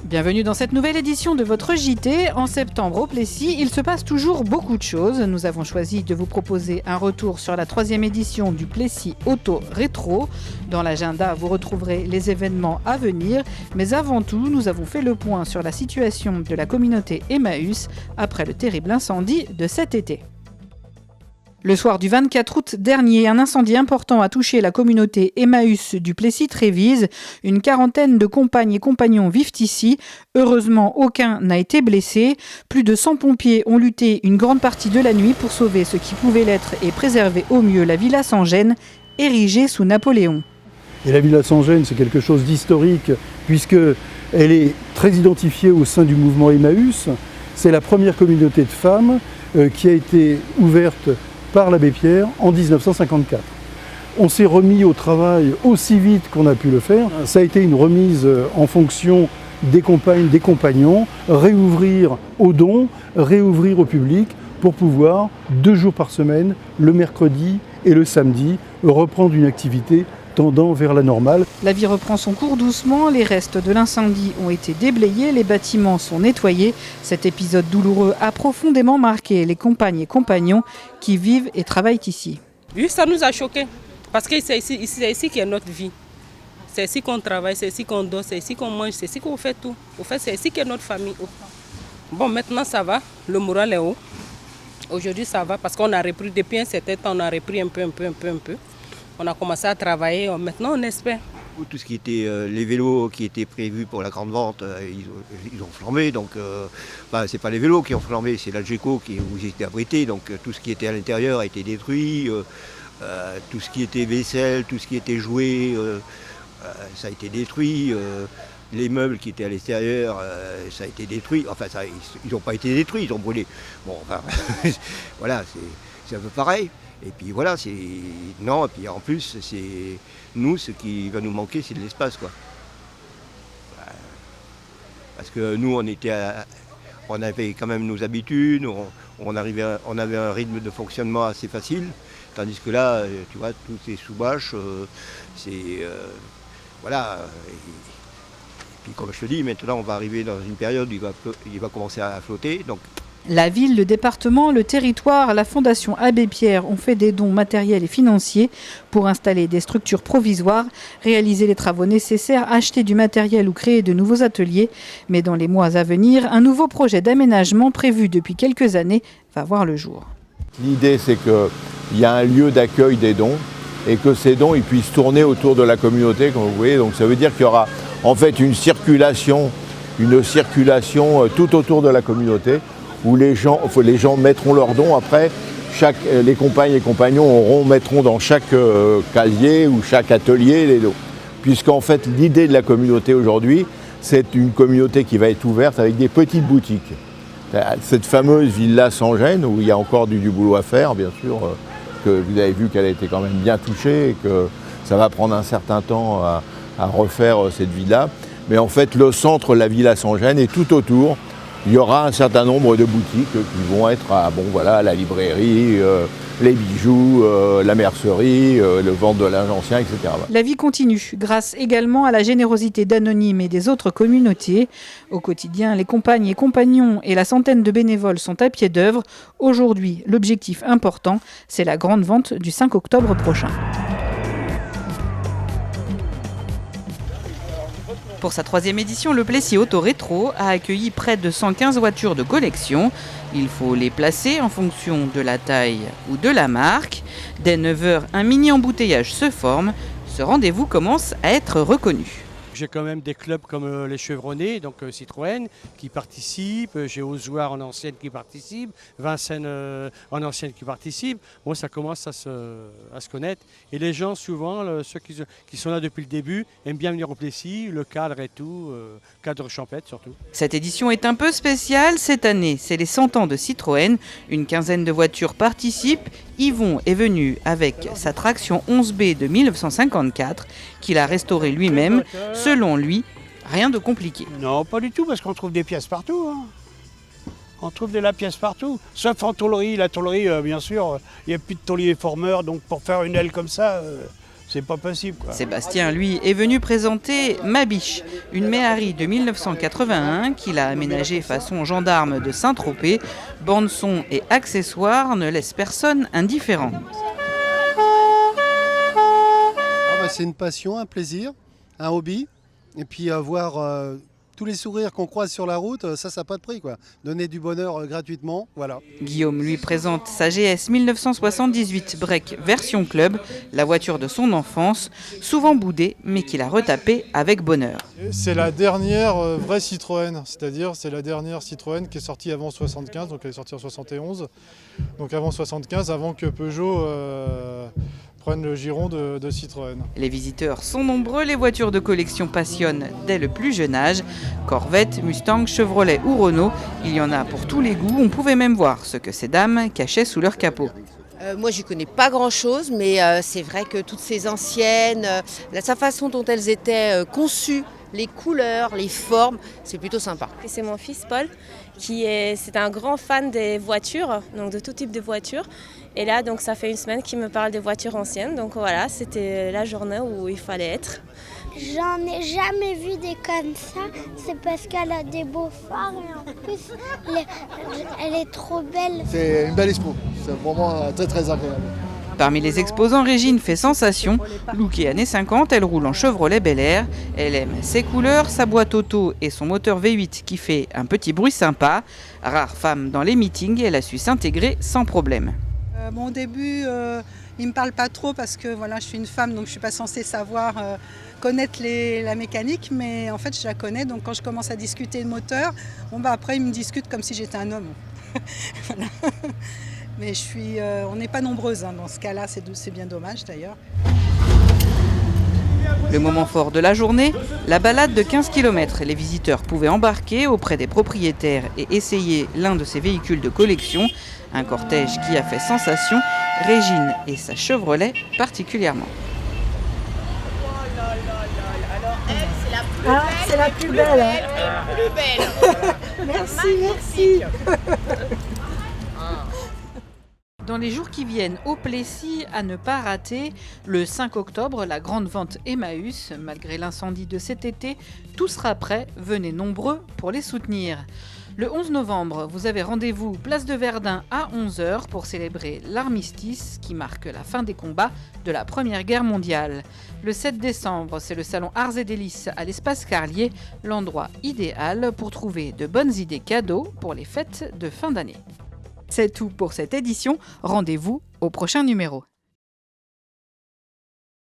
Bienvenue dans cette nouvelle édition de votre JT. En septembre au Plessis, il se passe toujours beaucoup de choses. Nous avons choisi de vous proposer un retour sur la 3e édition du Plessis Auto Rétro. Dans l'agenda, vous retrouverez les événements à venir. Mais avant tout, nous avons fait le point sur la situation de la communauté Emmaüs après le terrible incendie de cet été. Le soir du 24 août dernier, un incendie important a touché la communauté Emmaüs du Plessis-Trévise. Une quarantaine de compagnes et compagnons vivent ici. Heureusement, aucun n'a été blessé. Plus de 100 pompiers ont lutté une grande partie de la nuit pour sauver ce qui pouvait l'être et préserver au mieux la Villa Sans-Gêne, érigée sous Napoléon. Et la Villa Sans-Gêne, c'est quelque chose d'historique puisqu'elle est très identifiée au sein du mouvement Emmaüs. C'est la première communauté de femmes qui a été ouverte par l'abbé Pierre en 1954. On s'est remis au travail aussi vite qu'on a pu le faire. Ça a été une remise en fonction des compagnes, des compagnons, réouvrir aux dons, réouvrir au public pour pouvoir 2 jours par semaine, le mercredi et le samedi, reprendre une activité tendant vers la normale. La vie reprend son cours doucement, les restes de l'incendie ont été déblayés, les bâtiments sont nettoyés. Cet épisode douloureux a profondément marqué les compagnes et compagnons qui vivent et travaillent ici. Oui, ça nous a choqués, parce que c'est ici qui est notre vie. C'est ici qu'on travaille, c'est ici qu'on dort, c'est ici qu'on mange, c'est ici qu'on fait tout. Au fait, c'est ici qu'est notre famille. Bon, maintenant ça va, le moral est haut. Aujourd'hui ça va, parce qu'on a repris, depuis un certain temps, on a repris un peu. On a commencé à travailler, maintenant on espère. Tout ce qui était les vélos qui étaient prévus pour la grande vente, ils ont flambé. Donc, c'est pas les vélos qui ont flambé, c'est l'Algeco où ils étaient abrités. Donc tout ce qui était à l'intérieur a été détruit. Tout ce qui était vaisselle, tout ce qui était jouets, ça a été détruit. Les meubles qui étaient à l'extérieur, ça a été détruit. Enfin, ils n'ont pas été détruits, ils ont brûlé. Bon, enfin, voilà, c'est un peu pareil. Et puis voilà, non, et puis en plus, nous, ce qui va nous manquer, c'est de l'espace, quoi. Parce que nous, on avait quand même nos habitudes, on avait un rythme de fonctionnement assez facile, tandis que là, tu vois, tout est sous bâche, voilà. Et puis comme je te dis, maintenant, on va arriver dans une période où il va commencer à flotter, donc. La ville, le département, le territoire, la Fondation Abbé Pierre ont fait des dons matériels et financiers pour installer des structures provisoires, réaliser les travaux nécessaires, acheter du matériel ou créer de nouveaux ateliers. Mais dans les mois à venir, un nouveau projet d'aménagement prévu depuis quelques années va voir le jour. L'idée, c'est qu'il y a un lieu d'accueil des dons et que ces dons ils puissent tourner autour de la communauté, comme vous voyez. Donc ça veut dire qu'il y aura en fait une circulation tout autour de la communauté, où les gens mettront leurs dons. Après, les compagnes et compagnons mettront dans chaque casier ou chaque atelier les dons. Puisqu'en fait, l'idée de la communauté aujourd'hui, c'est une communauté qui va être ouverte avec des petites boutiques. Cette fameuse Villa Sans-Gêne, où il y a encore du boulot à faire, bien sûr, que vous avez vu qu'elle a été quand même bien touchée et que ça va prendre un certain temps à refaire cette villa. Mais en fait, le centre, la Villa Sans-Gêne, et tout autour, il y aura un certain nombre de boutiques qui vont être la librairie, les bijoux, la mercerie, le vente de linge ancien, etc. La vie continue, grâce également à la générosité d'Anonyme et des autres communautés. Au quotidien, les compagnes et compagnons et la centaine de bénévoles sont à pied d'œuvre. Aujourd'hui, l'objectif important, c'est la grande vente du 5 octobre prochain. Pour sa 3e édition, le Plessis Auto Rétro a accueilli près de 115 voitures de collection. Il faut les placer en fonction de la taille ou de la marque. Dès 9h, un mini embouteillage se forme. Ce rendez-vous commence à être reconnu. J'ai quand même des clubs comme les Chevronnés, donc Citroën, qui participent. J'ai Ozoir en ancienne qui participe, Vincennes en ancienne qui participe. Bon, ça commence à se connaître. Et les gens, souvent, ceux qui sont là depuis le début, aiment bien venir au Plessis, le cadre et tout, cadre champêtre surtout. Cette édition est un peu spéciale. Cette année, c'est les 100 ans de Citroën. Une quinzaine de voitures participent. Yvon est venu avec sa traction 11B de 1954 qu'il a restaurée lui-même. Selon lui, rien de compliqué. Non, pas du tout, parce qu'on trouve des pièces partout. On trouve de la pièce partout, sauf en tôlerie. La tôlerie, bien sûr, il n'y a plus de tôlier formeur, donc pour faire une aile comme ça, C'est pas possible, quoi. Sébastien, lui, est venu présenter Ma Biche, une méhari de 1981 qu'il a aménagée façon gendarme de Saint-Tropez. Bande-son et accessoires ne laissent personne indifférent. C'est une passion, un plaisir, un hobby. Et puis voir tous les sourires qu'on croise sur la route, ça n'a pas de prix, quoi. Donner du bonheur gratuitement, voilà. Guillaume lui présente sa GS 1978 Break version club, la voiture de son enfance, souvent boudée mais qu'il a retapée avec bonheur. C'est la dernière vraie Citroën, c'est-à-dire c'est la dernière Citroën qui est sortie avant 75, donc elle est sortie en 71. Donc avant 75, avant que Peugeot prenne le giron de Citroën. Les visiteurs sont nombreux, les voitures de collection passionnent dès le plus jeune âge. Corvette, Mustang, Chevrolet ou Renault, il y en a pour tous les goûts. On pouvait même voir ce que ces dames cachaient sous leur capot. Moi, je connais pas grand-chose, mais c'est vrai que toutes ces anciennes, sa façon dont elles étaient conçues, les couleurs, les formes, c'est plutôt sympa. C'est mon fils Paul c'est un grand fan des voitures, donc de tout type de voitures. Et là, donc ça fait une semaine qu'il me parle des voitures anciennes. Donc voilà, c'était la journée où il fallait être. J'en ai jamais vu des comme ça. C'est parce qu'elle a des beaux phares et en plus, elle est trop belle. C'est une belle expo. C'est vraiment très très agréable. Parmi les exposants, Régine fait sensation. Lookée années 50, elle roule en Chevrolet Bel Air. Elle aime ses couleurs, sa boîte auto et son moteur V8 qui fait un petit bruit sympa. Rare femme dans les meetings, elle a su s'intégrer sans problème. Au début, il ne me parle pas trop parce que voilà, je suis une femme, donc je ne suis pas censée savoir connaître la mécanique, mais en fait je la connais, donc quand je commence à discuter de moteur, après il me discute comme si j'étais un homme. Voilà. Mais on n'est pas nombreuses dans ce cas-là, c'est bien dommage d'ailleurs. Le moment fort de la journée, la balade de 15 km. Les visiteurs pouvaient embarquer auprès des propriétaires et essayer l'un de ces véhicules de collection. Un cortège qui a fait sensation, Régine et sa Chevrolet particulièrement. C'est la plus belle. Merci. Dans les jours qui viennent, au Plessis, à ne pas rater, le 5 octobre, la grande vente Emmaüs. Malgré l'incendie de cet été, tout sera prêt. Venez nombreux pour les soutenir. Le 11 novembre, vous avez rendez-vous place de Verdun à 11h pour célébrer l'armistice qui marque la fin des combats de la Première Guerre mondiale. Le 7 décembre, c'est le salon Arts et Délices à l'Espace Carlier, l'endroit idéal pour trouver de bonnes idées cadeaux pour les fêtes de fin d'année. C'est tout pour cette édition. Rendez-vous au prochain numéro.